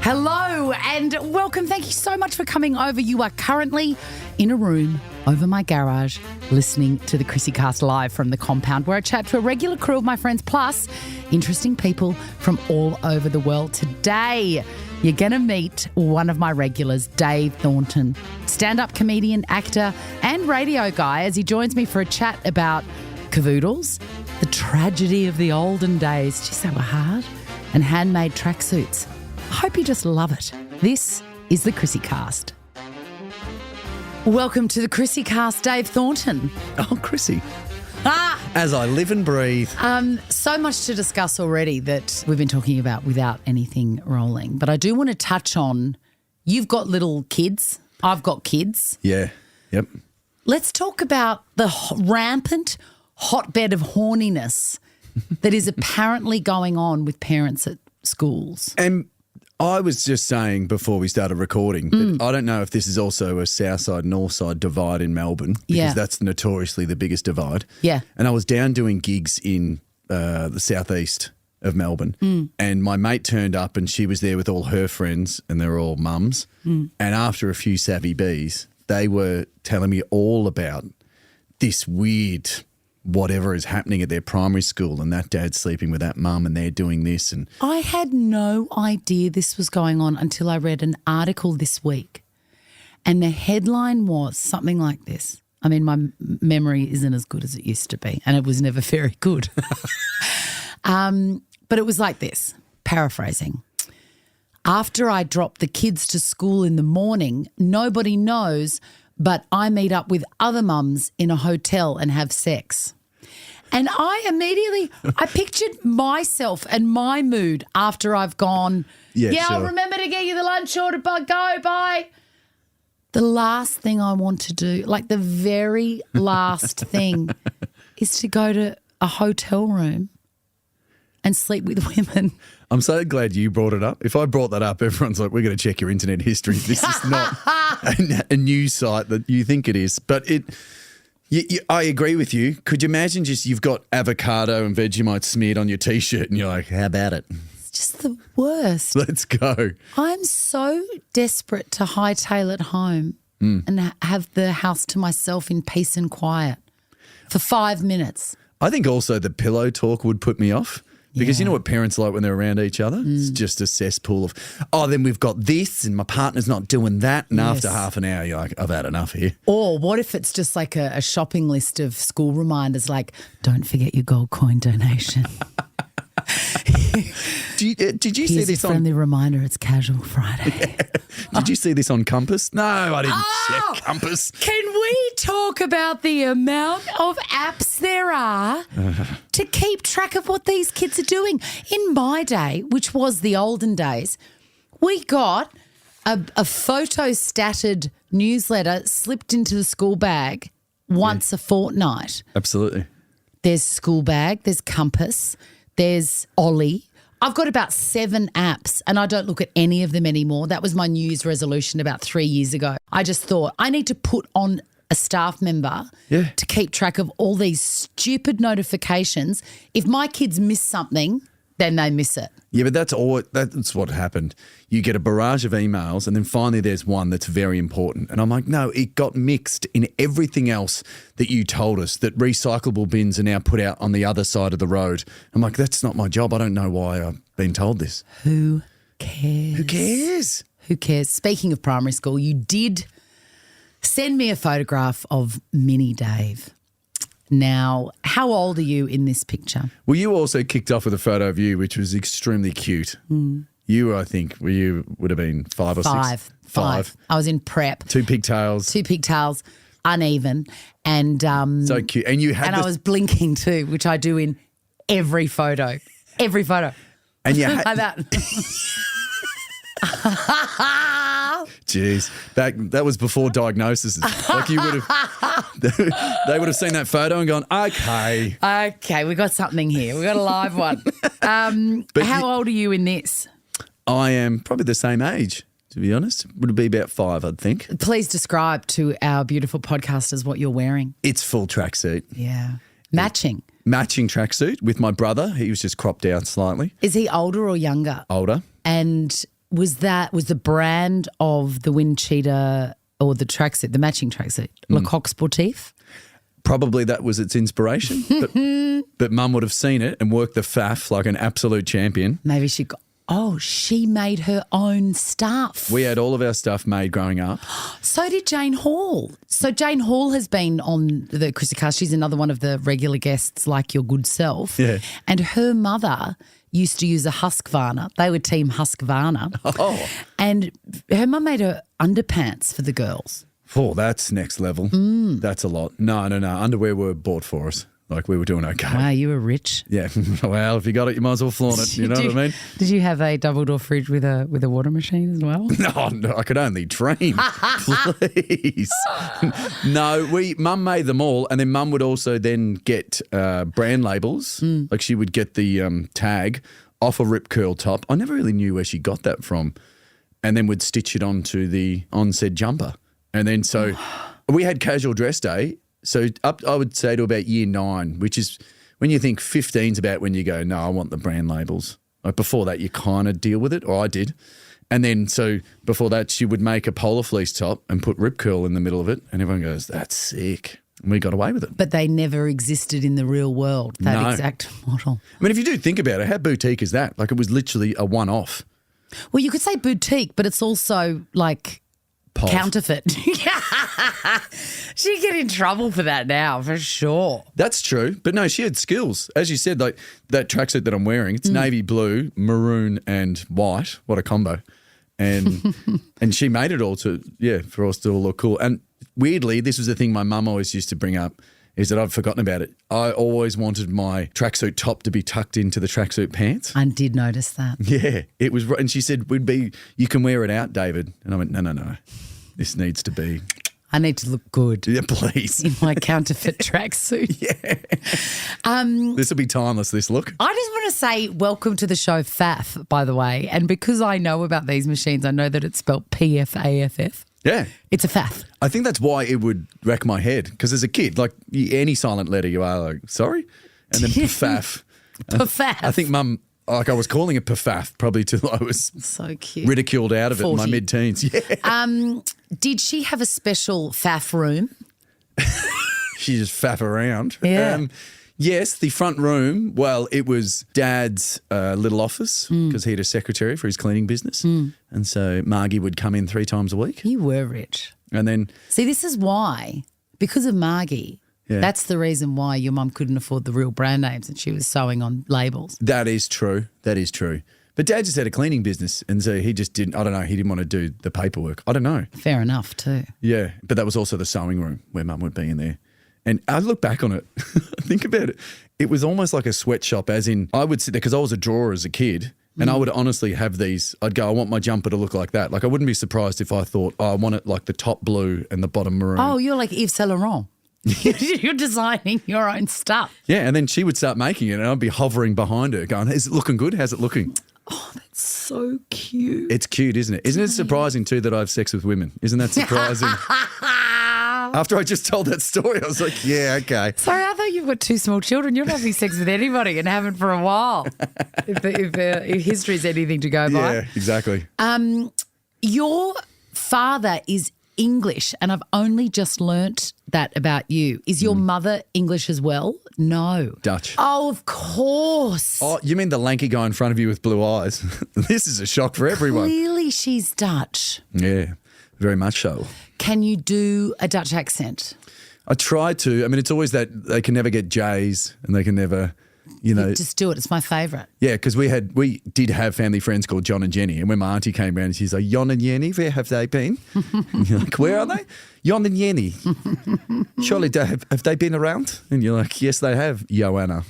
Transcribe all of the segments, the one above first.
Hello and welcome. Thank you so much for coming over. You are currently in a room over my garage listening to the ChrissieCast live from the compound, where I chat to a regular crew of my friends plus interesting people from all over the world. Today, you're going to meet one of my regulars, Dave Thornton, stand-up comedian, actor and radio guy, as he joins me for a chat about cavoodles, the tragedy of the olden days, geez, they were hard, and handmade tracksuits. I hope you just love it. This is the ChrissieCast. Welcome to the ChrissieCast, Dave Thornton. Oh, Chrissie. As I live and breathe. So much to discuss already that we've been talking about without anything rolling. But I do want to touch on, you've got little kids. I've got kids. Yeah. Yep. Let's talk about the rampant hotbed of horniness that is apparently going on with parents at schools. And I was just saying before we started recording that I don't know if this is also a south side, north side divide in Melbourne, because that's notoriously the biggest divide. Yeah. And I was down doing gigs in the southeast of Melbourne and my mate turned up and she was there with all her friends and they're all mums. And after a few savvy bees, they were telling me all about this weird whatever is happening at their primary school and that dad's sleeping with that mum and they're doing this. And I had no idea this was going on until I read an article this week. And the headline was something like this. I mean, my memory isn't as good as it used to be and it was never very good. But it was like this, paraphrasing. After I drop the kids to school in the morning, nobody knows, but I meet up with other mums in a hotel and have sex. And I pictured myself and my mood after I've gone, I'll remember to get you the lunch order, but go, bye. The last thing I want to do, like the very last thing, is to go to a hotel room and sleep with women. I'm so glad you brought it up. If I brought that up, everyone's like, we're going to check your internet history. This is not a news site that you think it is. But I agree with you. Could you imagine just you've got avocado and Vegemite smeared on your T-shirt and you're like, how about it? It's just the worst. Let's go. I'm so desperate to hightail it home and have the house to myself in peace and quiet for 5 minutes. I think also the pillow talk would put me off. Because you know what parents are like when they're around each other? It's just a cesspool of, then we've got this and my partner's not doing that. And after half an hour, you're like, I've had enough here. Or what if it's just like a shopping list of school reminders like, don't forget your gold coin donation. Did you see this on? Friendly reminder, it's Casual Friday. Yeah. Did you see this on Compass? No, I didn't check Compass. Can we talk about the amount of apps there are to keep track of what these kids are doing? In my day, which was the olden days, we got a photo-statted newsletter slipped into the school bag once a fortnight. Absolutely. There's School Bag, there's Compass, there's Ollie. I've got about 7 apps and I don't look at any of them anymore. That was my New Year's resolution about 3 years ago. I just thought I need to put on a staff member to keep track of all these stupid notifications. If my kids miss something, then they miss it. Yeah, but that's what happened. You get a barrage of emails and then finally there's one that's very important. And I'm like, no, it got mixed in everything else that you told us, that recyclable bins are now put out on the other side of the road. I'm like, that's not my job. I don't know why I've been told this. Who cares? Who cares? Who cares? Speaking of primary school, you did send me a photograph of Mini Dave. Now, how old are you in this picture? Well, you also kicked off with a photo of you, which was extremely cute. You, I think, you would have been 5 or 6? Five. I was in prep. 2 pigtails. 2 pigtails, uneven. And so cute. And you had I was blinking too, which I do in every photo. Every photo. And you had like that. Jeez, that was before diagnosis. Like you would have, they would have seen that photo and gone, okay, we got something here. We got a live one. But how old are you in this? I am probably the same age, to be honest. Would it be about 5, I'd think. Please describe to our beautiful podcasters what you're wearing. It's full tracksuit. Yeah, matching Tracksuit with my brother. He was just cropped out slightly. Is he older or younger? Older. And was the brand of the wind cheetah or the tracksuit, the matching tracksuit, Lecoq Sportif? Probably that was its inspiration, but Mum would have seen it and worked the faff like an absolute champion. Maybe she made her own stuff. We had all of our stuff made growing up. So did Jane Hall. So Jane Hall has been on the ChrissieCast. She's another one of the regular guests, like your good self. Yeah. And her mother used to use a Husqvarna. They were Team Husqvarna. Oh. And her mum made her underpants for the girls. Oh, that's next level. That's a lot. No. Underwear were bought for us. Like we were doing okay. Wow, you were rich. Yeah. Well, if you got it, you might as well flaunt it. You know what I mean? Did you have a double door fridge with a water machine as well? No, I could only dream. Please. No, Mum made them all, and then Mum would also then get brand labels. Like she would get the tag off a Rip Curl top. I never really knew where she got that from, and then would stitch it onto the said jumper. And then so we had casual dress day. So up, I would say to about year 9, which is when you think 15's about when you go, no, I want the brand labels. Like before that, you kind of deal with it, or I did. And then so before that, she would make a polar fleece top and put Rip Curl in the middle of it, and everyone goes, that's sick. And we got away with it. But they never existed in the real world, that exact model. I mean, if you do think about it, how boutique is that? Like it was literally a one-off. Well, you could say boutique, but it's also like counterfeit. She'd get in trouble for that now, for sure. That's true. But no, she had skills. As you said, like that tracksuit that I'm wearing, it's navy blue, maroon and white. What a combo. And and she made it all for us to all look cool. And weirdly, this was the thing my mum always used to bring up, is that I've forgotten about it. I always wanted my tracksuit top to be tucked into the tracksuit pants. I did notice that. Yeah, it was. And she said, you can wear it out, David. And I went, no. This needs to be. I need to look good. Yeah, please. In my counterfeit tracksuit. Yeah. This will be timeless, this look. I just want to say welcome to the show, FAF, by the way. And because I know about these machines, I know that it's spelled PFAFF. Yeah. It's a faff. I think that's why it would wreck my head, because as a kid, like any silent letter you are like, sorry? And then PFAF. PFAF. I think Mum, like I was calling it PFAF probably till I was so cute, ridiculed out of 40. it in my mid-teens. Yeah. Did she have a special faff room? She just faff around. Yeah. Yes, the front room, well, it was Dad's little office because he had a secretary for his cleaning business. And so Margie would come in 3 times a week. You were rich. And then... See, this is why, because of Margie, that's the reason why your mum couldn't afford the real brand names and she was sewing on labels. That is true. That is true. But Dad just had a cleaning business and so he just didn't, I don't know, he didn't want to do the paperwork. I don't know. Fair enough too. Yeah, but that was also the sewing room where Mum would be in there. And I look back on it, think about it. It was almost like a sweatshop, as in I would sit there because I was a drawer as a kid and I would honestly have these. I'd go, I want my jumper to look like that. Like I wouldn't be surprised if I thought, I want it like the top blue and the bottom maroon. Oh, you're like Yves Saint Laurent. You're designing your own stuff. Yeah, and then she would start making it and I'd be hovering behind her going, is it looking good? How's it looking? Oh, that's so cute. It's cute, isn't it? Isn't it surprising too that I have sex with women? Isn't that surprising? After I just told that story, I was like, yeah, okay. Sorry, I thought you've got 2 small children. You're not having sex with anybody and haven't for a while, if history is anything to go by. Yeah, exactly. Your father is English, and I've only just learnt that about you. Is your mother English as well? No. Dutch. Oh, of course. Oh, you mean the lanky guy in front of you with blue eyes? This is a shock for everyone. Clearly she's Dutch. Yeah, very much so. Can you do a Dutch accent? I try to. I mean, it's always that they can never get J's and they can never, you know. Just do it. It's my favourite. Yeah, because we did have family friends called John and Jenny. And when my auntie came around, she's like, Jon and Jenny, where have they been? And you're like, where are they? Jon and Jenny. Surely, have they been around? And you're like, yes, they have, Joanna.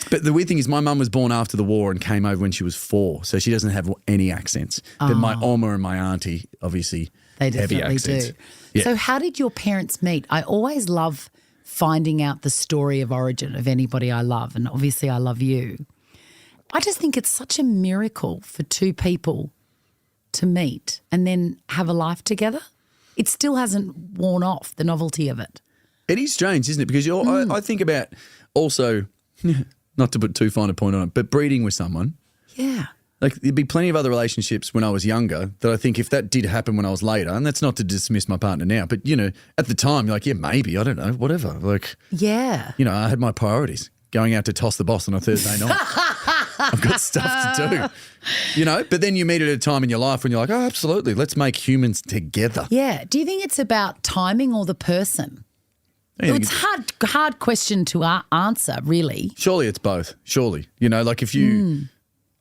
But the weird thing is my mum was born after the war and came over when she was 4. So she doesn't have any accents. But my Oma and my auntie, obviously, they heavy definitely accents. do. Yeah. So how did your parents meet? I always love finding out the story of origin of anybody I love, and obviously I love you. I just think it's such a miracle for 2 people to meet and then have a life together. It still hasn't worn off, the novelty of it. It is strange, isn't it? Because I think about also, not to put too fine a point on it, but breeding with someone. Yeah. Like there'd be plenty of other relationships when I was younger that I think if that did happen when I was later, and that's not to dismiss my partner now, but, at the time, you're like, yeah, maybe, I don't know, whatever. Like, Yeah. I had my priorities. Going out to toss the boss on a Thursday night. I've got stuff to do. But then you meet at a time in your life when you're like, oh, absolutely, let's make humans together. Yeah. Do you think it's about timing or the person? It's hard question to answer, really. Surely it's both. Surely. Like if you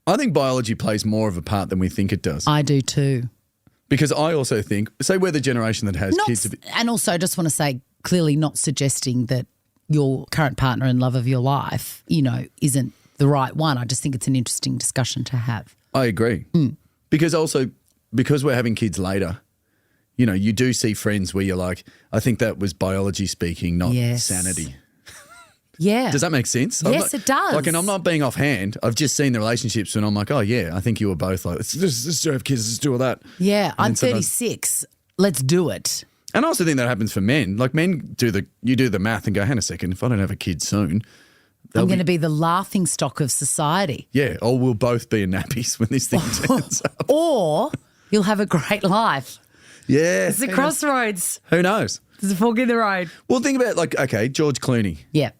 I think biology plays more of a part than we think it does. I do too. Because I also think, say we're the generation that has kids. And also I just want to say, clearly not suggesting that your current partner and love of your life, isn't the right one. I just think it's an interesting discussion to have. I agree. Because we're having kids later, you do see friends where you're like, I think that was biology speaking, not sanity. Yeah. Does that make sense? Yes, it does. And I'm not being offhand. I've just seen the relationships and I'm like, oh, yeah, I think you were both like, let's have kids, let's do all that. Yeah, I'm 36. Let's do it. And I also think that happens for men. Like men do the math and go, hang on a second, if I don't have a kid soon, I'm going to be the laughing stock of society. Yeah, or we'll both be in nappies when this thing turns up. Or you'll have a great life. Yeah. It's a crossroads. Who knows? There's a fork in the road. Well, think about George Clooney. Yeah.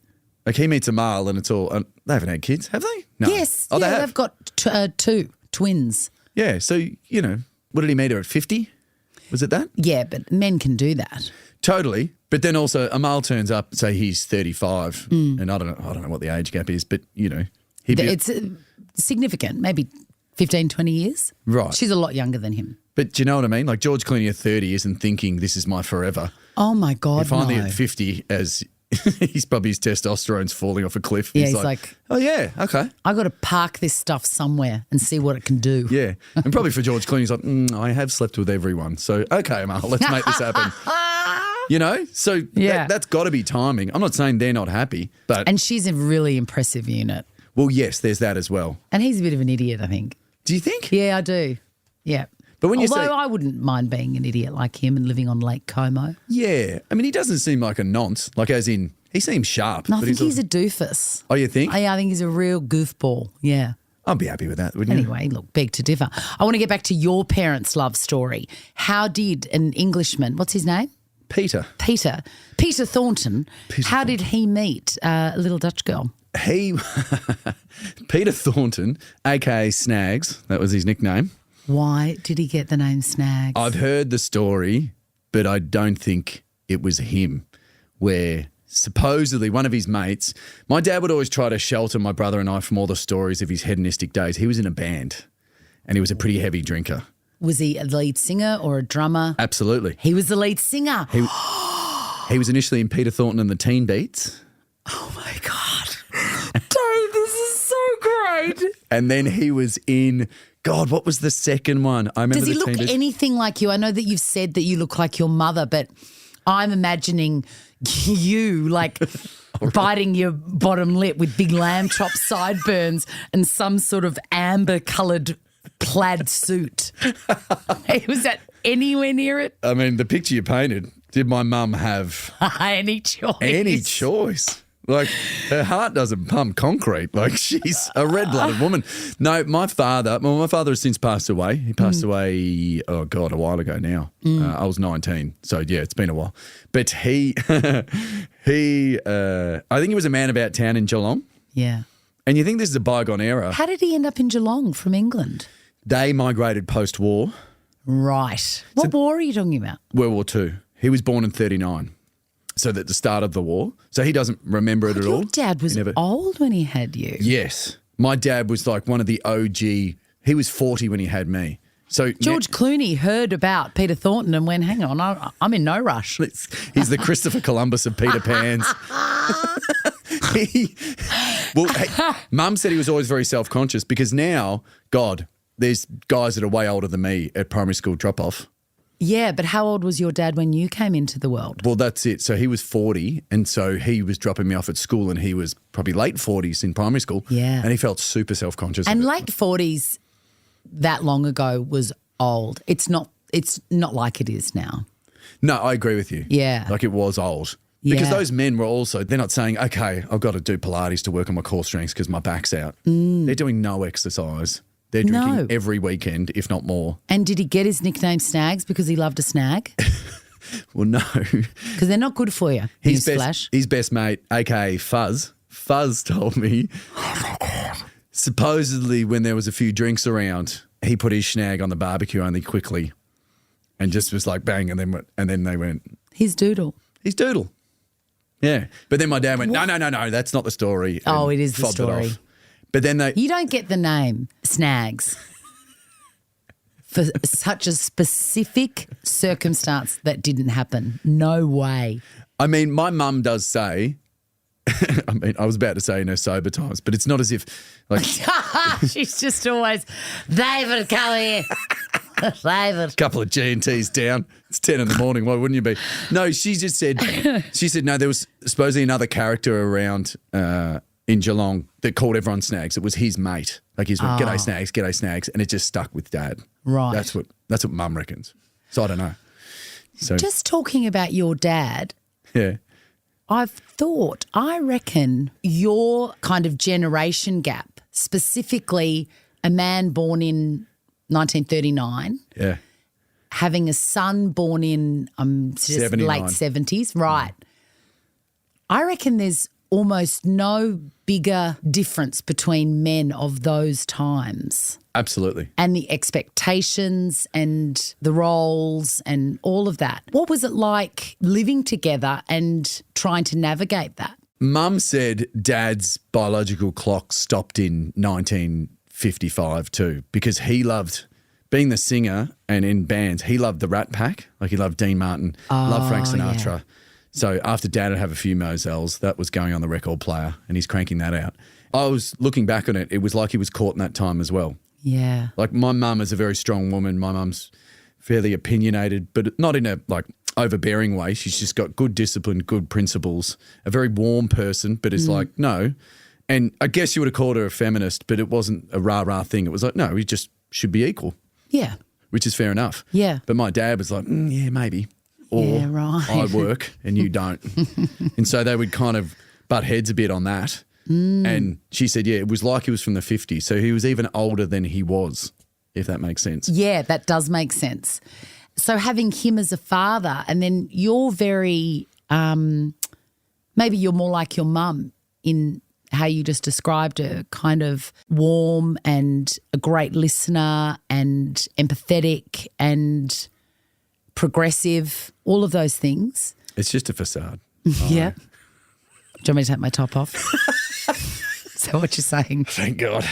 Like he meets a male and it's all, they haven't had kids, have they? No. Yes. Oh, they've got two twins. Yeah. So, what did he meet her at 50? Was it that? Yeah, but men can do that. Totally. But then also a male turns up, say he's 35 and I don't know what the age gap is, but, it's significant, maybe 15, 20 years. Right. She's a lot younger than him. But do you know what I mean? Like George Clooney at 30 isn't thinking this is my forever. Oh, my God, Finally no. at 50, as his testosterone's falling off a cliff. Yeah, he's like, oh, yeah, okay. I got to park this stuff somewhere and see what it can do. Yeah. And probably for George Clooney, he's like, I have slept with everyone. So, okay, Mal, let's make this happen. So that's got to be timing. I'm not saying they're not happy, but. And she's a really impressive unit. Well, yes, there's that as well. And he's a bit of an idiot, I think. Do you think? Yeah, I do. Yeah. But when Although I wouldn't mind being an idiot like him and living on Lake Como. Yeah. I mean, he doesn't seem like a nonce, like as in he seems sharp. No, I think he's a doofus. Oh, you think? Yeah, I think he's a real goofball. Yeah. I'd be happy with that, wouldn't you? Anyway, look, beg to differ. I want to get back to your parents' love story. How did an Englishman, what's his name? Peter Thornton. How did he meet a little Dutch girl? Peter Thornton, a.k.a. Snags, that was his nickname. Why did he get the name Snags? I've heard the story, but I don't think it was him, where supposedly one of his mates, my dad would always try to shelter my brother and I from all the stories of his hedonistic days. He was in a band and he was a pretty heavy drinker. Was he a lead singer or a drummer? Absolutely. He was the lead singer. He was initially in Peter Thornton and the Teen Beats. Oh, my God. Dave, this is so great. And then he was in, God, what was the second one? I remember. Does he look anything like you? I know that you've said that you look like your mother, but I'm imagining you like biting your bottom lip with big lamb chop sideburns and some sort of amber-coloured plaid suit. Was that anywhere near it? I mean, the picture you painted, did my mum have any choice? Any choice. Like, her heart doesn't pump concrete. Like, she's a red-blooded woman. No, my father has since passed away. He passed away, oh, God, a while ago now. I was 19. So, yeah, it's been a while. But I think he was a man about town in Geelong. Yeah. And you think this is a bygone era. How did he end up in Geelong from England? They migrated post-war. Right. What war are you talking about? World War II. He was born in 1939. So at the start of the war. So he doesn't remember it at all. Your dad was old when he had you. Yes. My dad was like one of the OG. He was 40 when he had me. So George Clooney heard about Peter Thornton and went, hang on, I'm in no rush. He's the Christopher Columbus of Peter Pans. Mum said he was always very self-conscious because now, God, there's guys that are way older than me at primary school drop-off. Yeah, but how old was your dad when you came into the world? Well, that's it. So he was 40 and so he was dropping me off at school and he was probably late 40s in primary school. Yeah. And he felt super self-conscious. And late 40s that long ago was old. It's not like it is now. No, I agree with you. Yeah. Like it was old. Because those men were also, they're not saying, okay, I've got to do Pilates to work on my core strengths because my back's out. They're doing no exercise. They're drinking No. every weekend, if not more. And did he get his nickname Snags because he loved a snag? Well, no. Because they're not good for you. His best mate, a.k.a. Fuzz told me, supposedly when there was a few drinks around, he put his snag on the barbecue only quickly and just was like bang, and then they went, His doodle. his doodle. Yeah. But then my dad went, no, that's not the story. Oh, and it is the fobbed story. off. But then You don't get the name Snags for such a specific circumstance that didn't happen. No way. I mean, my mum does say, I was about to say in her sober times, but it's not as if like She's just always, David, come here. David. a couple of G&Ts down. It's 10 in the morning. Why wouldn't you be? No, she said, no, there was supposedly another character around in Geelong that called everyone Snags. It was his mate. Like he's went, g'day Snags. And it just stuck with Dad. Right. That's what Mum reckons. So I don't know. So Just talking about your dad, yeah. I reckon your kind of generation gap, specifically a man born in 1939, Yeah. having a son born in 79. late 70s, right. I reckon there's almost no bigger difference between men of those times Absolutely. and the expectations and the roles and all of that. What was it like living together and trying to navigate that? Mum said Dad's biological clock stopped in 1955 too, because he loved being the singer and in bands. He loved the Rat Pack, like he loved Dean Martin, loved Frank Sinatra. yeah. So after Dad would have a few Mozels, that was going on the record player and he's cranking that out. I was looking back on it, it was like he was caught in that time as well. Yeah. Like my mum is a very strong woman. My mum's fairly opinionated, but not in a like overbearing way. She's just got good discipline, good principles, a very warm person, but it's like, no. And I guess you would have called her a feminist, but it wasn't a rah-rah thing. It was like, no, we just should be equal, Yeah. which is fair enough. Yeah. But my dad was like, yeah, maybe. Or Yeah, right. I work and you don't. And so they would kind of butt heads a bit on that. And she said, yeah, it was like he was from the 50s. So he was even older than he was, if that makes sense. Yeah, that does make sense. So having him as a father, and then you're very, maybe you're more like your mum in how you just described her, kind of warm and a great listener and empathetic and progressive, all of those things. It's just a facade. Yeah. Do you want me to take my top off? Is that what you're saying? Thank God.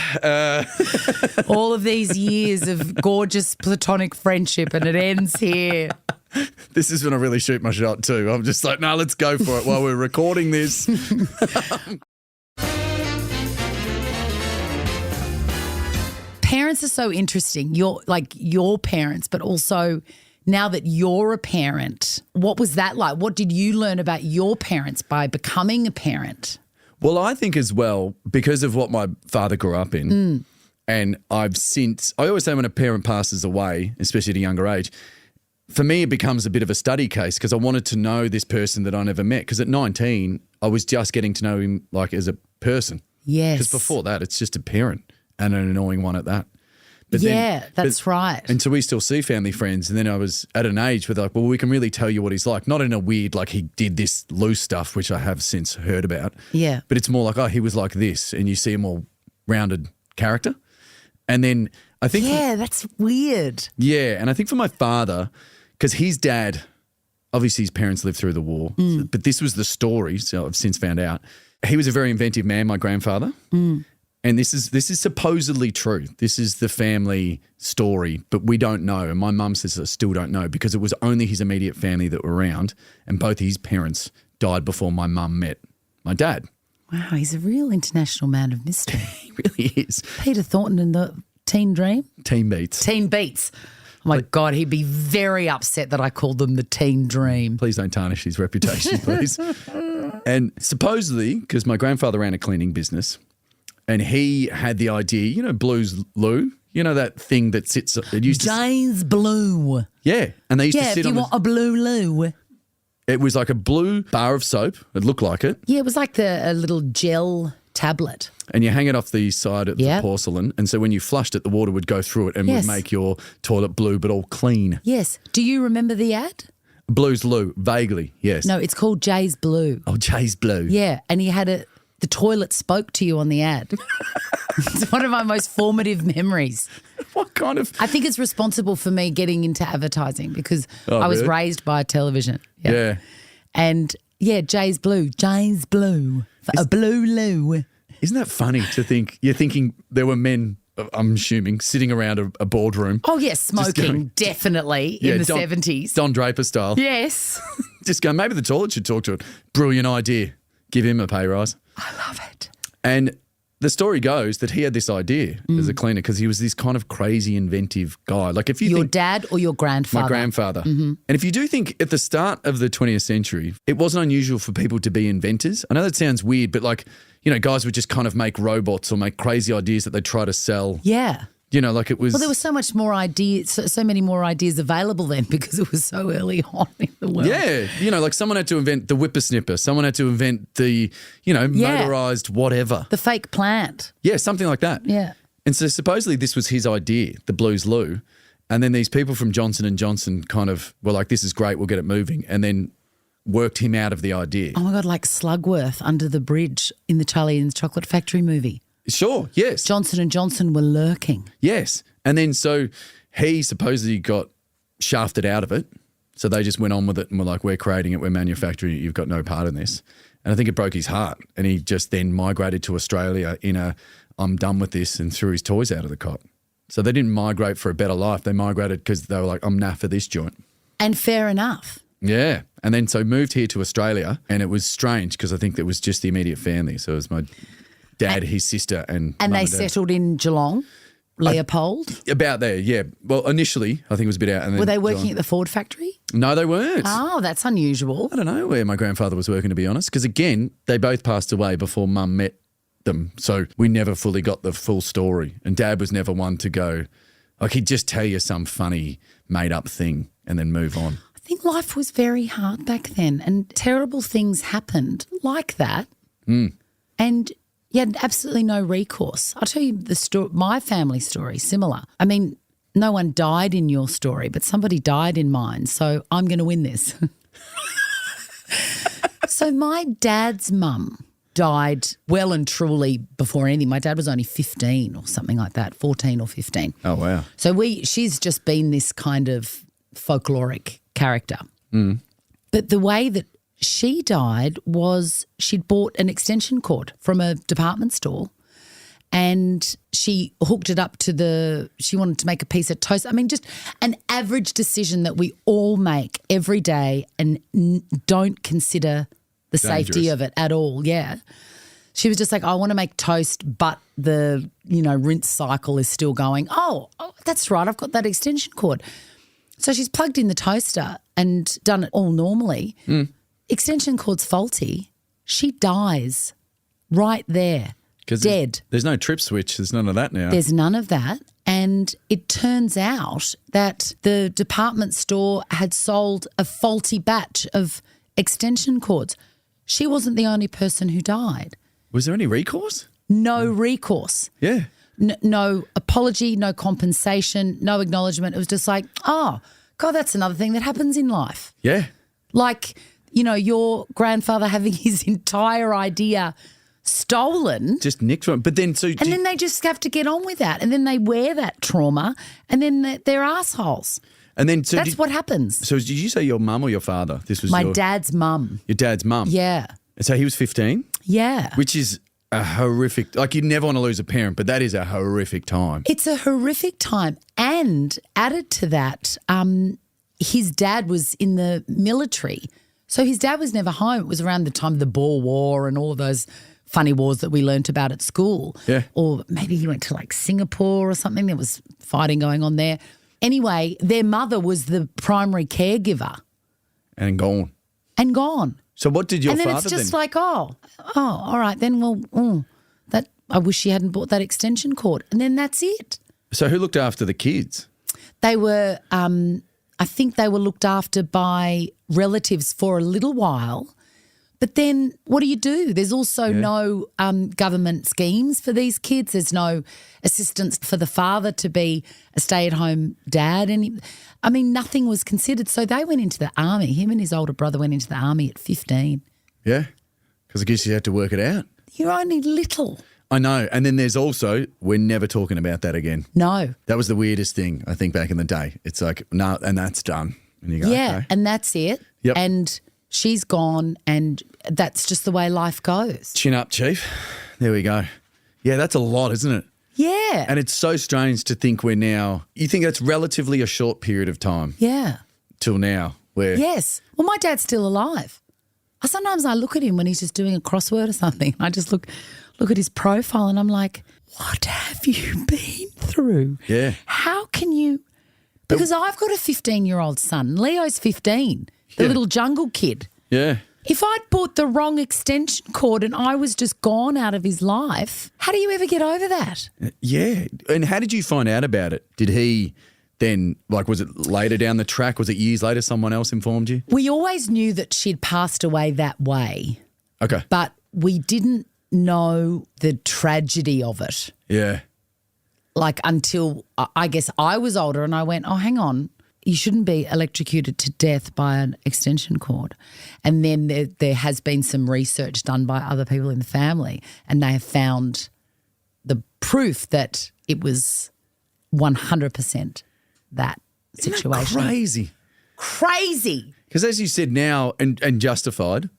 All of these years of gorgeous platonic friendship and it ends here. This is when I really shoot my shot too. I'm just like, no, let's go for it while we're recording this. Parents are so interesting. Your parents, but also now that you're a parent, what was that like? What did you learn about your parents by becoming a parent? Well, I think as well, because of what my father grew up in, and I always say when a parent passes away, especially at a younger age, for me it becomes a bit of a study case because I wanted to know this person that I never met. Because at 19, I was just getting to know him like as a person. Yes. Because before that, it's just a parent and an annoying one at that. That's right. And so we still see family friends. And then I was at an age where they're like, well, we can really tell you what he's like. Not in a weird, like he did this loose stuff, which I have since heard about. Yeah. But it's more like, oh, he was like this. And you see a more rounded character. And then I think. Yeah, that's weird. Yeah. And I think for my father, because his dad, obviously his parents lived through the war. But this was the story. So I've since found out. He was a very inventive man, my grandfather. And this is supposedly true. This is the family story, but we don't know. And my mum says I still don't know because it was only his immediate family that were around and both his parents died before my mum met my dad. Wow, he's a real international man of mystery. He really is. Peter Thornton in the Teen Dream? Teen Beats. Teen Beats. Oh my God, he'd be very upset that I called them the Teen Dream. Please don't tarnish his reputation, please. And supposedly, because my grandfather ran a cleaning business, and he had the idea, you know, Blues Lou, you know that thing that sits. It used James Blue. Yeah, and they used to Yeah, sit if you on. want a blue Lou. It was like a blue bar of soap. It looked like it. Yeah, it was like a little gel tablet. And you hang it off the side of the Yep. porcelain. And so when you flushed it, the water would go through it and Yes. would make your toilet blue but all clean. Yes. Do you remember the ad? Blue's Lou, vaguely, yes. No, it's called Jay's Blue. Oh, Jay's Blue. Yeah, and he had the toilet spoke to you on the ad. It's one of my most formative memories. What kind of... I think it's responsible for me getting into advertising because Oh, I was really? raised by television. Yeah. And Jay's Blue. Jay's Blue. A blue loo. Isn't that funny to think, you're thinking there were men, I'm assuming, sitting around a boardroom. Oh, yes, smoking, going- definitely, in the 70s. Don Draper style. Yes. Just go, maybe the toilet should talk to it. Brilliant idea. Give him a pay rise. I love it. And the story goes that he had this idea as a cleaner because he was this kind of crazy, inventive guy. Like if you Your think dad or your grandfather? my grandfather. And if you do think at the start of the 20th century, it wasn't unusual for people to be inventors. I know that sounds weird, but like, guys would just kind of make robots or make crazy ideas that they try to sell. Yeah. Like it was. Well, there was so much more ideas, so many more ideas available then because it was so early on in the world. Yeah. Like someone had to invent the whippersnipper. Someone had to invent the, motorized whatever. The fake plant. Yeah, something like that. Yeah. And so supposedly this was his idea, the Blues Lou. And then these people from Johnson & Johnson kind of were like, this is great, we'll get it moving. And then worked him out of the idea. Oh, my God, like Slugworth under the bridge in the Charlie and the Chocolate Factory movie. Sure, yes. Johnson & Johnson were lurking. Yes. And then so he supposedly got shafted out of it. So they just went on with it and were like, we're creating it, we're manufacturing it, you've got no part in this. And I think it broke his heart. And he just then migrated to Australia in I'm done with this, and threw his toys out of the cot. So they didn't migrate for a better life. They migrated because they were like, I'm naff for this joint. And fair enough. Yeah. And then so moved here to Australia, and it was strange because I think it was just the immediate family. So it was my dad, his sister, and And mum they dad. settled in Geelong, Leopold. About there, yeah. Well, initially, I think it was a bit out. And then Were they working John- at the Ford factory? No, they weren't. Oh, that's unusual. I don't know where my grandfather was working, to be honest, because again, they both passed away before Mum met them. So we never fully got the full story. And Dad was never one to go, like he'd just tell you some funny made up thing and then move on. I think life was very hard back then and terrible things happened like that. And you had absolutely no recourse. I'll tell you my family story, similar. I mean, no one died in your story, but somebody died in mine. So I'm going to win this. So my dad's mum died well and truly before anything. My dad was only 15 or something like that, 14 or 15. Oh, wow. So she's just been this kind of folkloric character. But the way that she died was she'd bought an extension cord from a department store and she hooked it up to she wanted to make a piece of toast. I mean, just an average decision that we all make every day and don't consider the safety Dangerous. of it at all. Yeah. She was just like, I want to make toast, but the, rinse cycle is still going. Oh, that's right. I've got that extension cord. So she's plugged in the toaster and done it all normally. Extension cord's faulty. She dies right there, 'Cause dead. There's no trip switch. There's none of that now. There's none of that. And it turns out that the department store had sold a faulty batch of extension cords. She wasn't the only person who died. Was there any recourse? No recourse. Yeah. No apology, no compensation, no acknowledgement. It was just like, oh, God, that's another thing that happens in life. Yeah. Like, your grandfather having his entire idea stolen. Just nicked from it. But then, And then they just have to get on with that. And then they wear that trauma and then they're assholes. and then That's what happens. So did you say your mum or your father? This was My dad's mum. Your dad's mum? Yeah. So he was 15? Yeah. Which is a horrific, like you never want to lose a parent, but that is a horrific time. It's a horrific time. And added to that, his dad was in the military. So his dad was never home. It was around the time of the Boer War and all of those funny wars that we learnt about at school. Yeah. Or maybe he went to like Singapore or something. There was fighting going on there. Anyway, their mother was the primary caregiver And gone. and gone. So what did your And then father it's just then? like, all right, then that I wish she hadn't bought that extension cord. And then that's it. So who looked after the kids? They were, I think they were looked after by relatives for a little while, But then what do? There's also no government schemes for these kids. There's no assistance for the father to be a stay-at-home dad. Nothing was considered. So they went into the army. Him and his older brother went into the army at 15. Yeah, because I guess you had to work it out. You're only little. I know. And then there's also, we're never talking about that again. No. That was the weirdest thing, I think, back in the day. It's like, no, and that's done. And you go, okay. And that's it. Yep. And she's gone, and that's just the way life goes. Chin up, Chief. There we go. Yeah, that's a lot, isn't it? Yeah. And it's so strange to think we're now, you think that's relatively a short period of time. Yeah. Till now. Where Yes. Well, my dad's still alive. Sometimes I look at him when he's just doing a crossword or something. I just look at his profile and I'm like, what have you been through? Yeah. How can you? Because I've got a 15-year-old son. Leo's 15, the little jungle kid. Yeah. If I'd bought the wrong extension cord and I was just gone out of his life, how do you ever get over that? Yeah. And how did you find out about it? Did he then, was it later down the track? Was it years later someone else informed you? We always knew that she'd passed away that way. Okay. But we didn't know the tragedy of it. Yeah. Until I guess I was older and I went, oh, hang on, you shouldn't be electrocuted to death by an extension cord. And then there has been some research done by other people in the family and they have found the proof that it was 100% that situation. Isn't that Crazy. Because as you said now, and justified,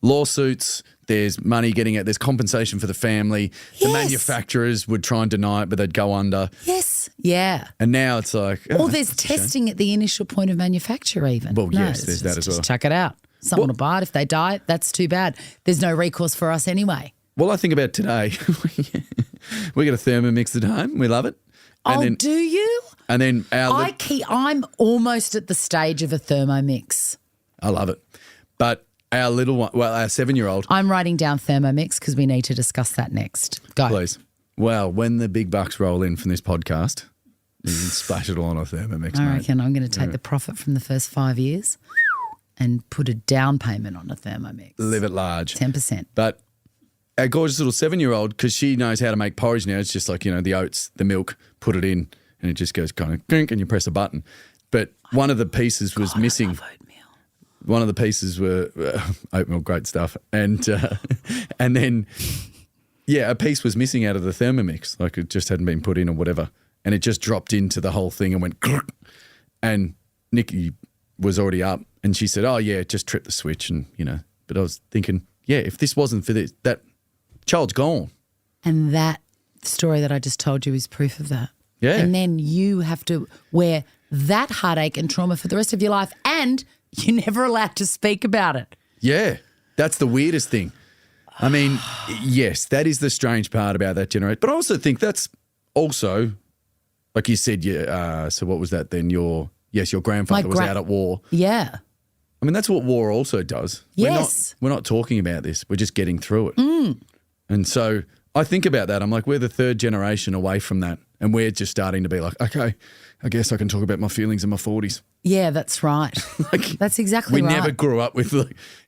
lawsuits, there's money getting out, there's compensation for the family. The manufacturers would try and deny it, but they'd go under. Yes. Yeah. And now it's like... Or there's testing at the initial point of manufacture even. Well, yes, there's that as well. Just chuck it out. Someone will buy it. If they die, that's too bad. There's no recourse for us anyway. Well, I think about today. We got a Thermomix at home. We love it. And do you? And then I'm almost at the stage of a Thermomix. I love it. But our little one, our 7-year-old. I'm writing down Thermomix because we need to discuss that next. Go. Please. Well, when the big bucks roll in from this podcast, you can splash it all on a Thermomix, I mate. reckon I'm going to take the profit from the first 5 years and put a down payment on a Thermomix. Live it large. 10%. But our gorgeous little 7-year-old, because she knows how to make porridge now, it's just like, the oats, the milk, put it in, and it just goes kind of clink and you press a button. But one of the pieces was missing. I love oatmeal. One of the pieces were oatmeal, great stuff. And then, a piece was missing out of the Thermomix, like it just hadn't been put in or whatever. And it just dropped into the whole thing and went clunk. And Nikki was already up and she said, oh, yeah, it just tripped the switch. And, but I was thinking, if this wasn't for this, that child's gone. And that story that I just told you is proof of that. Yeah. And then you have to wear that heartache and trauma for the rest of your life and you're never allowed to speak about it. Yeah, that's the weirdest thing. I mean, yes, that is the strange part about that generation. But I also think that's also, like you said, so what was that then? Your grandfather was out at war. Yeah. I mean, that's what war also does. Yes. We're not talking about this. We're just getting through it. And so I think about that. I'm like, we're the third generation away from that. And we're just starting to be like, okay, I guess I can talk about my feelings in my 40s. Yeah, that's right. That's exactly right. We never grew up with,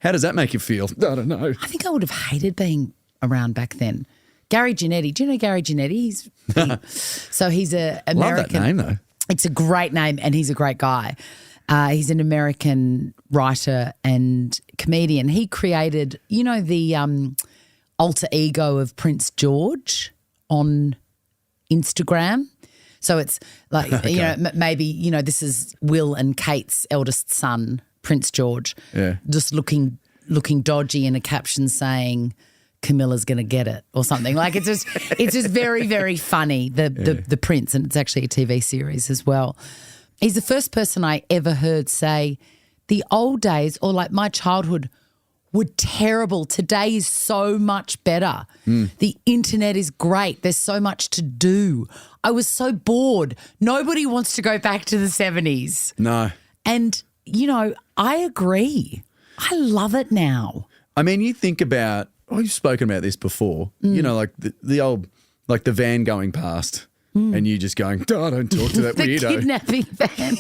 how does that make you feel? I don't know. I think I would have hated being around back then. Gary Giannetti. Do you know Gary Giannetti? So he's an American. Love that name, though. It's a great name and he's a great guy. He's an American writer and comedian. He created, the alter ego of Prince George on Instagram. So it's like, maybe, this is Will and Kate's eldest son, Prince George, just looking dodgy in a caption saying, Camilla's going to get it or something. Like it's just very, very funny, the Prince, and it's actually a TV series as well. He's the first person I ever heard say the old days or like my childhood were terrible. Today is so much better. The internet is great. There's so much to do. I was so bored. Nobody wants to go back to the 70s. No. And, I agree. I love it now. I mean, you think about, you've spoken about this before, like the old, like the van going past and you just going, don't talk to that the weirdo. Kidnapping van.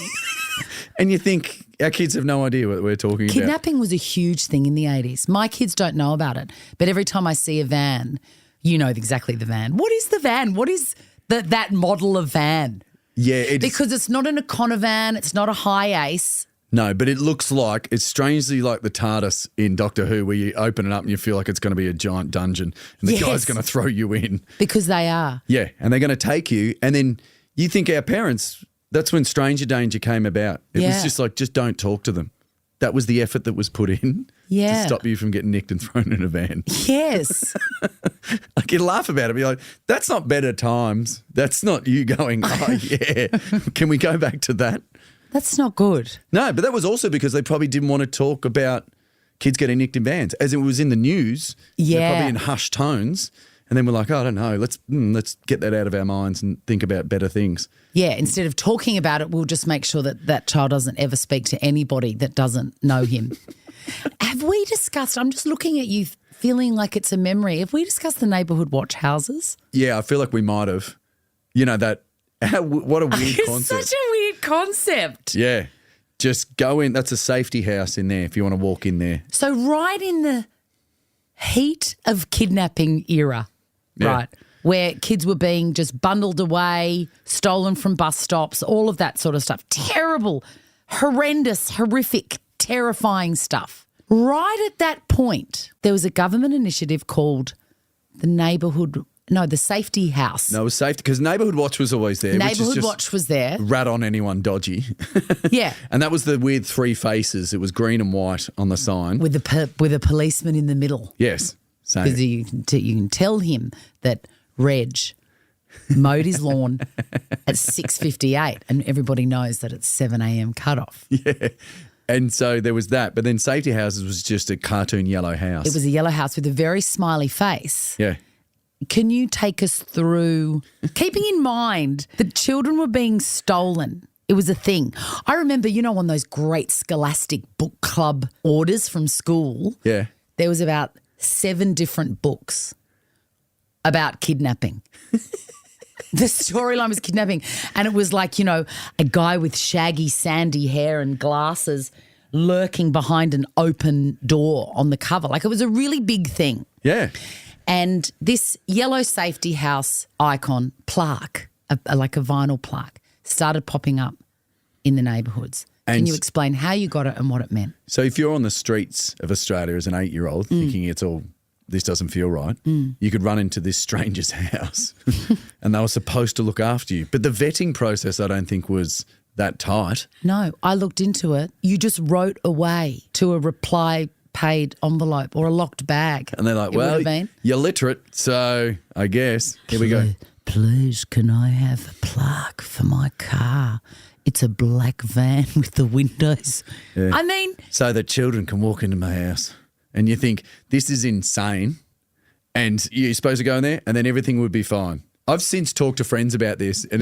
And you think our kids have no idea what we're talking about. Kidnapping was a huge thing in the 80s. My kids don't know about it, but every time I see a van, you know exactly the van. What is the van? What is that model of van? Yeah. Because it's not an Econovan, it's not a high ace. No, but it looks like, it's strangely like the TARDIS in Doctor Who where you open it up and you feel like it's going to be a giant dungeon and the guy's going to throw you in. Because they are. Yeah, and they're going to take you, and then you think our parents, that's when stranger danger came about. It was just like, just don't talk to them. That was the effort that was put in to stop you from getting nicked and thrown in a van. Yes. Like, you laugh about it, be like, that's not better times. That's not you going, oh, yeah. Can we go back to that? That's not good. No, but that was also because they probably didn't want to talk about kids getting nicked in vans. As it was in the news, they're probably in hushed tones. And then we're like, oh, I don't know, let's get that out of our minds and think about better things. Yeah, instead of talking about it, we'll just make sure that that child doesn't ever speak to anybody that doesn't know him. Have we discussed, I'm just looking at you feeling like it's a memory, have we discussed the neighbourhood watch houses? Yeah, I feel like we might have. You know, what a weird concept. It's such a weird concept. Yeah, just go in. That's a safety house in there if you want to walk in there. So right in the heat of kidnapping era, right, where kids were being just bundled away, stolen from bus stops, all of that sort of stuff. Terrible, horrendous, horrific, terrifying stuff. Right at that point, there was a government initiative called the Safety House. No, it was safety because Neighbourhood Watch was always there. Neighbourhood Watch was there. Rat on anyone dodgy. Yeah. And that was the weird three faces. It was green and white on the sign. With a policeman in the middle. Yes. Because you can tell him that Reg mowed his lawn at 6:58 and everybody knows that it's 7 a.m. cutoff. Yeah. And so there was that. But then Safety Houses was just a cartoon yellow house. It was a yellow house with a very smiley face. Yeah. Can you take us through, keeping in mind that children were being stolen? It was a thing. I remember, on those great scholastic book club orders from school, there was about 7 different books about kidnapping. The storyline was kidnapping. And it was like, a guy with shaggy, sandy hair and glasses lurking behind an open door on the cover. Like, it was a really big thing. Yeah. And this yellow safety house icon plaque, like a vinyl plaque, started popping up in the neighbourhoods. Can you explain how you got it and what it meant? So if you're on the streets of Australia as an 8-year-old thinking this doesn't feel right, you could run into this stranger's house and they were supposed to look after you. But the vetting process I don't think was that tight. No, I looked into it. You just wrote away to a reply paid envelope or a locked bag. And they're like, well, you're literate, so I guess. Here we go. Please, can I have a plaque for my car? It's a black van with the windows. Yeah. I mean. So that children can walk into my house. And you think, this is insane. And you're supposed to go in there and then everything would be fine. I've since talked to friends about this and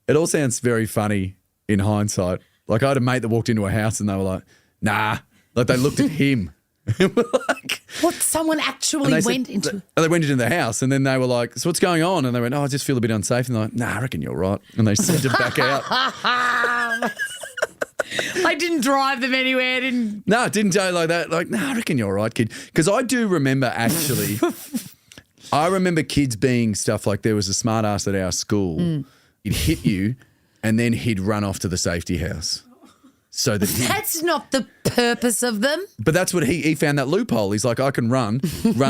it all sounds very funny in hindsight. Like, I had a mate that walked into a house and they were like, nah. Like, they looked at him. Like, what? Someone actually went into... And they went into the house and then they were like, so what's going on? And they went, I just feel a bit unsafe. And they're like, nah, I reckon you're right. And they sent him back out. I didn't drive them anywhere. No, it didn't go like that. Like, nah, I reckon you're right, kid. Because I do remember actually... I remember kids being stuff like there was a smart ass at our school. He'd hit you and then he'd run off to the safety house. So that that's not the purpose of them. But that's what he found, that loophole. He's like, I can run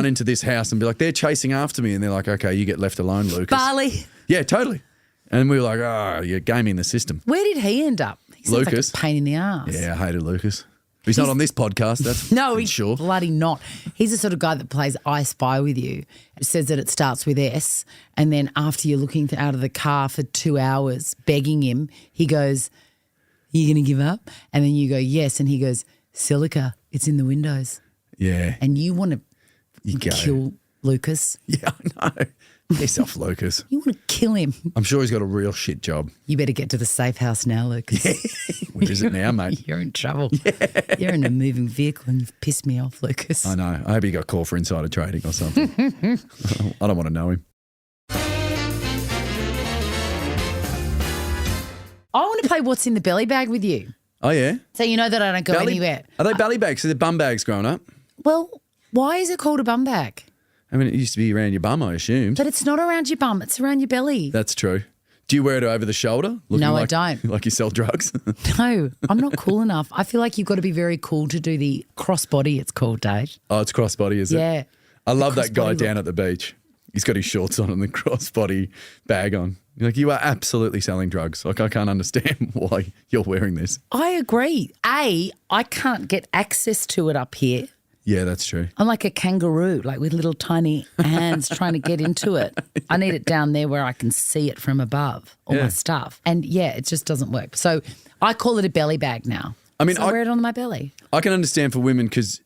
into this house and be like, they're chasing after me. And they're like, okay, you get left alone, Lucas. Barley. Yeah, totally. And we were like, oh, you're gaming the system. Where did he end up? He sounds Lucas. like a pain in the ass. Yeah, I hated Lucas. He's not on this podcast, that's no, he's sure. bloody not. He's the sort of guy that plays I Spy with you. It says that it starts with S, and then after you're looking out of the car for 2 hours begging him, he goes, are you going to give up? And then you go, yes. And he goes, silica, it's in the windows. Yeah. And you want to kill Lucas. Yeah, I know. Piss off, Lucas. You want to kill him. I'm sure he's got a real shit job. You better get to the safe house now, Lucas. Yeah. Where is it now, mate? You're in trouble. Yeah. You're in a moving vehicle and you've pissed me off, Lucas. I know. I hope he got called for insider trading or something. I don't want to know him. I want to play What's in the Belly Bag with you. Oh, yeah? So you know that I don't go anywhere. Are they belly bags? Are they bum bags growing up? Well, why is it called a bum bag? I mean, it used to be around your bum, I assumed. But it's not around your bum. It's around your belly. That's true. Do you wear it over the shoulder? No, I don't. Like you sell drugs? No, I'm not cool enough. I feel like you've got to be very cool to do the crossbody, it's called, Dave. Oh, it's crossbody, is it? Yeah. I love that guy down at the beach. He's got his shorts on and the crossbody bag on. You're like, you are absolutely selling drugs. Like, I can't understand why you're wearing this. I agree. I can't get access to it up here. Yeah, that's true. I'm like a kangaroo, like with little tiny hands trying to get into it. I need it down there where I can see it from above, all my stuff. And yeah, it just doesn't work. So I call it a belly bag now. I mean, I wear it on my belly. I can understand for women because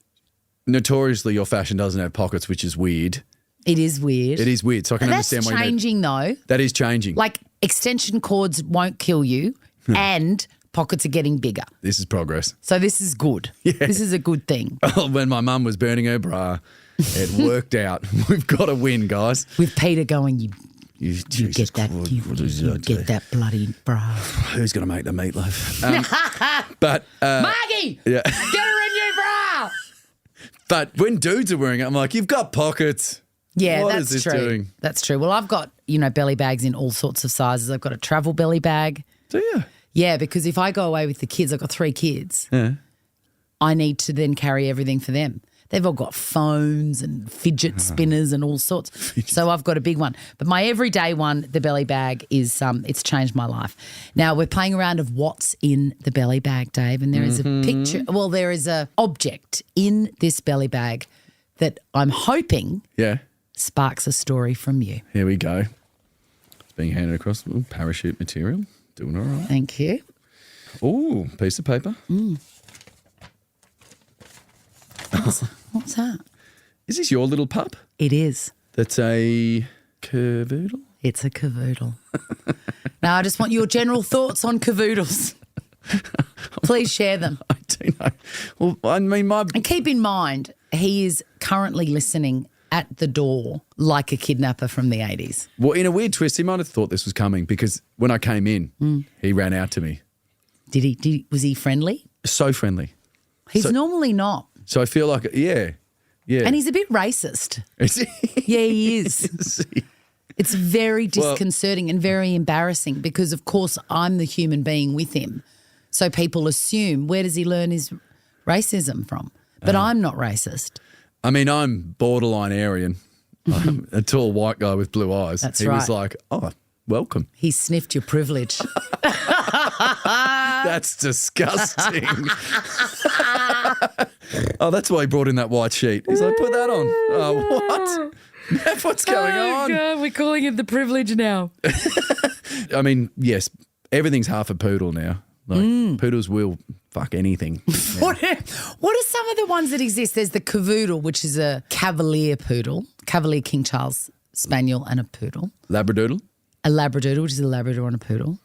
notoriously your fashion doesn't have pockets, which is weird. It is weird. It is weird. So I can understand why that's changing though. That is changing. Like extension cords won't kill you and pockets are getting bigger. This is progress. So this is good. Yeah. This is a good thing. When my mum was burning her bra, it worked out. We've got to win, guys. With Peter going, you get that, God, you get that bloody bra. Who's going to make the meatloaf? But Margie, yeah. get her a new bra. But when dudes are wearing it, I'm like, you've got pockets. Yeah, what that's is this true. doing? That's true. Well, I've got, belly bags in all sorts of sizes. I've got a travel belly bag. Do you? Yeah, because if I go away with the kids, I've got 3 kids. Yeah. I need to then carry everything for them. They've all got phones and fidget spinners and all sorts. So I've got a big one. But my everyday one, the belly bag, is it's changed my life. Now we're playing around of what's in the belly bag, Dave, and there is a picture. Well, there is a object in this belly bag that I'm hoping sparks a story from you. Here we go. It's being handed across. Ooh, parachute material. Doing all right. Thank you. Ooh, piece of paper. What's that? Is this your little pup? It is. That's a cavoodle? It's a cavoodle. Now, I just want your general thoughts on cavoodles. Please share them. I do know. Well, I mean, And keep in mind, he is currently listening at the door like a kidnapper from the 80s. Well, in a weird twist, he might have thought this was coming because when I came in, he ran out to me. Did he? Was he friendly? So friendly. He's normally not. So I feel like, yeah. And he's a bit racist. Is he? Yeah, he is. Is he? It's very disconcerting and very embarrassing because, of course, I'm the human being with him. So people assume, where does he learn his racism from? But I'm not racist. I mean, I'm borderline Aryan. I'm a tall white guy with blue eyes. That's he right. was like, oh, welcome. He sniffed your privilege. That's disgusting. Oh, that's why he brought in that white sheet. He's like, put that on. Oh, what? What's going on? God, we're calling it the privilege now. I mean, yes, everything's half a poodle now. Like poodles will fuck anything. What are some of the ones that exist? There's the cavoodle, which is a Cavalier poodle, Cavalier King Charles Spaniel and a poodle. Labradoodle? A Labradoodle, which is a Labrador and a poodle.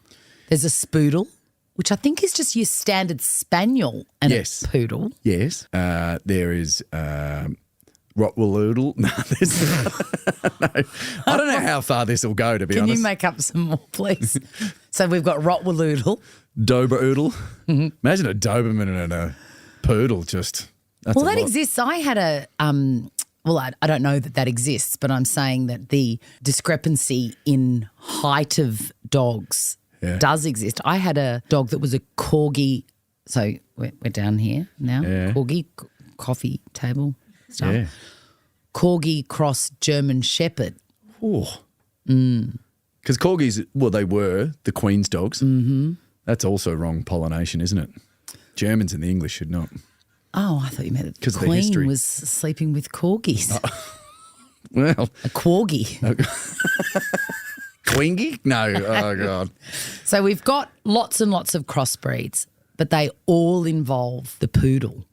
There's a Spoodle, which I think is just your standard Spaniel and a poodle. Yes. There is Rottweiloodle. No, no, I don't know how far this will go, to be honest. Can you make up some more, please? So we've got Rottweiloodle. Doberoodle. Imagine a Doberman and a poodle just. That's Well, that exists. I had a I don't know that exists, but I'm saying that the discrepancy in height of dogs does exist. I had a dog that was a corgi. So we're down here now. Yeah. Corgi, coffee table stuff. Yeah. Corgi cross German Shepherd. Oh. Because corgis, well, they were the Queen's dogs. Mm-hmm. That's also wrong pollination, isn't it? Germans and the English should not. Oh, I thought you meant that the Queen was sleeping with corgis. Well. A corgi. Queengie? No. Oh, God. So we've got lots and lots of crossbreeds, but they all involve the poodle.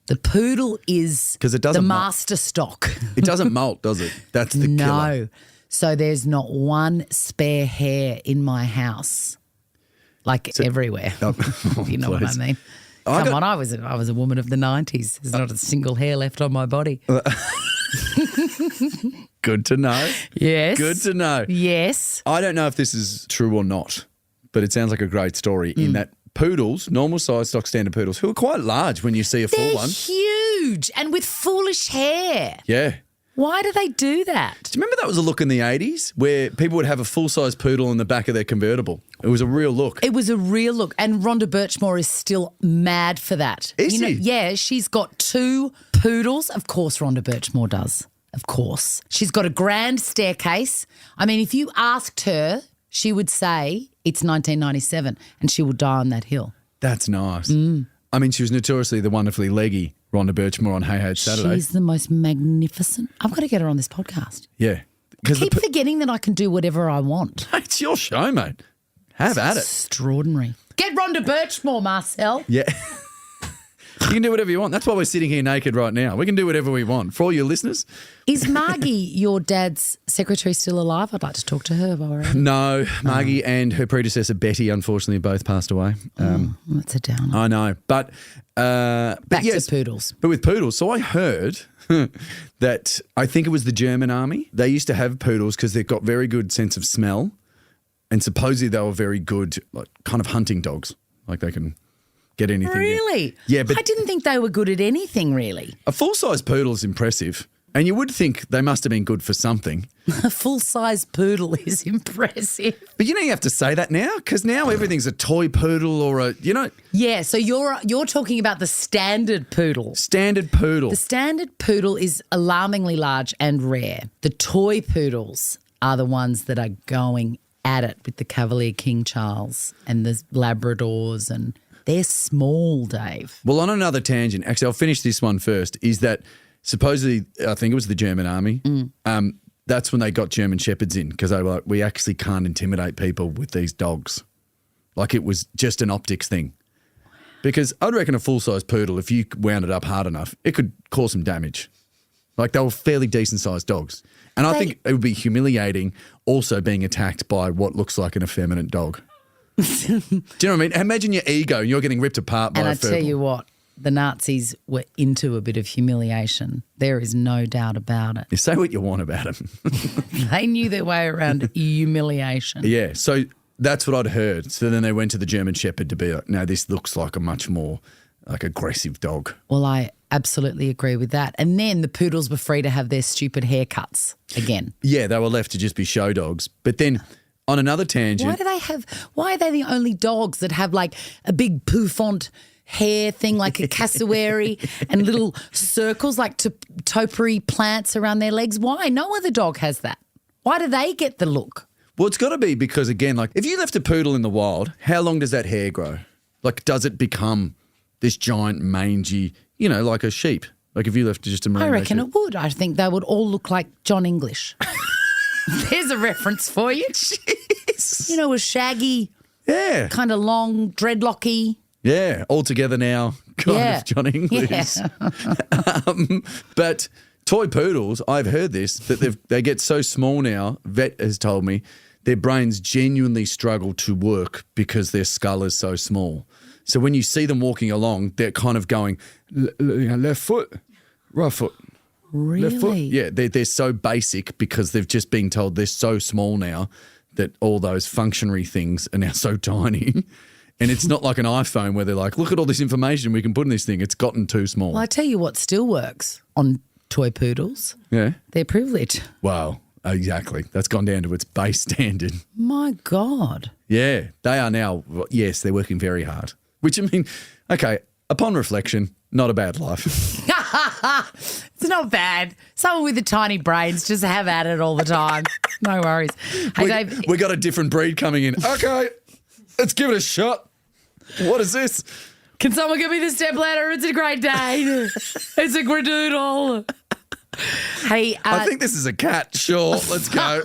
The poodle is the master stock. It doesn't molt, does it? That's the killer. No. So there's not one spare hair in my house. Everywhere. If you know what I mean. Come on, I was a woman of the 90s. There's not a single hair left on my body. Good to know. Yes. Good to know. Yes. I don't know if this is true or not, but it sounds like a great story in that poodles, normal size stock standard poodles, who are quite large when you see a full They're one. huge and with foolish hair. Yeah. Why do they do that? Do you remember that was a look in the 80s where people would have a full-size poodle in the back of their convertible? It was a real look. It was a real look. And Rhonda Birchmore is still mad for that. Is she? Yeah, she's got 2 poodles. Of course Rhonda Birchmore does. Of course. She's got a grand staircase. I mean, if you asked her, she would say it's 1997 and she will die on that hill. That's nice. I mean, she was notoriously the wonderfully leggy Rhonda Birchmore on Hey Hey It's Saturday. She's the most magnificent. I've got to get her on this podcast. Yeah. Keep forgetting that I can do whatever I want. It's your show, mate. Have at it. Extraordinary. Get Rhonda Birchmore, Marcel. Yeah. You can do whatever you want. That's why we're sitting here naked right now. We can do whatever we want. For all your listeners. Is Margie, your dad's secretary, still alive? I'd like to talk to her while we're at it. No, Margie and her predecessor Betty, unfortunately, both passed away. That's a downer. I know. But Back to poodles. But with poodles, so I heard that I think it was the German army. They used to have poodles because they've got very good sense of smell, and supposedly they were very good, like kind of hunting dogs. Like they can get anything. Really? Yeah, but I didn't think they were good at anything, really. a full-size poodle is impressive, and you would think they must have been good for something. A full-size poodle is impressive. But you have to say that now because now everything's a toy poodle or a Yeah, so you're talking about the standard poodle. standard poodle. The standard poodle is alarmingly large and rare. The toy poodles are the ones that are going at it with the Cavalier King Charles and the Labradors, and they're small, Dave. Well, on another tangent, actually, I'll finish this one first, is that supposedly, I think it was the German army, that's when they got German Shepherds in because they were like, we actually can't intimidate people with these dogs. Like it was just an optics thing. Because I'd reckon a full-size poodle, if you wound it up hard enough, it could cause some damage. Like they were fairly decent-sized dogs. And I think it would be humiliating also being attacked by what looks like an effeminate dog. Do you know what I mean? Imagine your ego and you're getting ripped apart by And a I furble. tell you what, the Nazis were into a bit of humiliation. There is no doubt about it. You say what you want about them. They knew their way around humiliation. Yeah, so that's what I'd heard. So then they went to the German Shepherd to be like, no, this looks like a much more like aggressive dog. Well, I absolutely agree with that. And then the poodles were free to have their stupid haircuts again. Yeah, they were left to just be show dogs. But then on another tangent, Why are they the only dogs that have like a big pouffant hair thing like a cassowary and little circles like topiary plants around their legs? Why? No other dog has that. Why do they get the look? well, it's got to be because, again, like if you left a poodle in the wild, how long does that hair grow? Like, does it become this giant mangy, like a sheep? Like if you left just a merino I reckon sheep? it would. I think they would all look like John English. There's a reference for you. Jeez. A shaggy, Yeah. kind of long, dreadlocky. Yeah. All together now, kind Yeah. of John English. Yeah. But toy poodles, I've heard this, that they get so small now, vet has told me, their brains genuinely struggle to work because their skull is so small. So when you see them walking along, they're kind of going, left foot, right foot. Left foot. Really? Yeah, they're so basic because they've just been told they're so small now that all those functionary things are now so tiny. And it's not like an iPhone where they're like, look at all this information we can put in this thing. It's gotten too small. Well, I tell you what still works on toy poodles. Yeah. Their privilege. Wow. Exactly. That's gone down to its base standard. My God. Yeah. They are now, yes, they're working very hard. Which, I mean, okay, upon reflection, not a bad life. It's not bad. Someone with the tiny brains just have at it all the time. No worries. Hey, Dave. We got a different breed coming in. Okay, let's give it a shot. What is this? Can someone give me the stepladder? It's a great day. It's a gradoodle. Hey, I think this is a cat. Sure, let's go.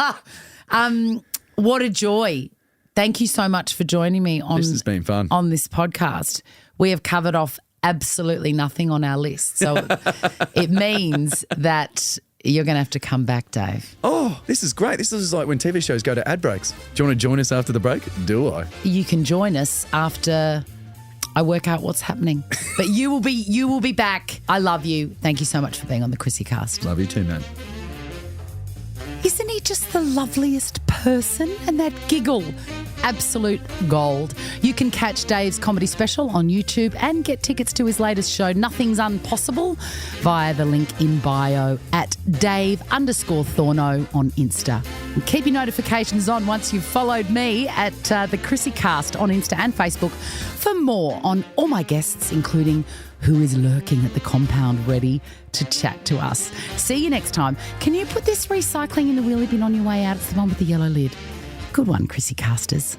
what a joy. Thank you so much for joining me on This has been fun. on this podcast. We have covered off absolutely nothing on our list. So it means that you're going to have to come back, Dave. Oh, this is great. This is like when TV shows go to ad breaks. Do you want to join us after the break? Do I? You can join us after I work out what's happening. But you will be back. I love you. Thank you so much for being on the ChrissieCast. Love you too, man. Isn't he just the loveliest person? And that giggle absolute gold. You can catch Dave's comedy special on YouTube and get tickets to his latest show, Nothing's Unpossible, via the link in bio at Dave_Thorno on Insta. And keep your notifications on once you've followed me at the ChrissieCast on Insta and Facebook for more on all my guests, including who is lurking at the compound ready to chat to us. See you next time. Can you put this recycling in the wheelie bin on your way out? It's the one with the yellow lid. Good one, ChrissieCasters.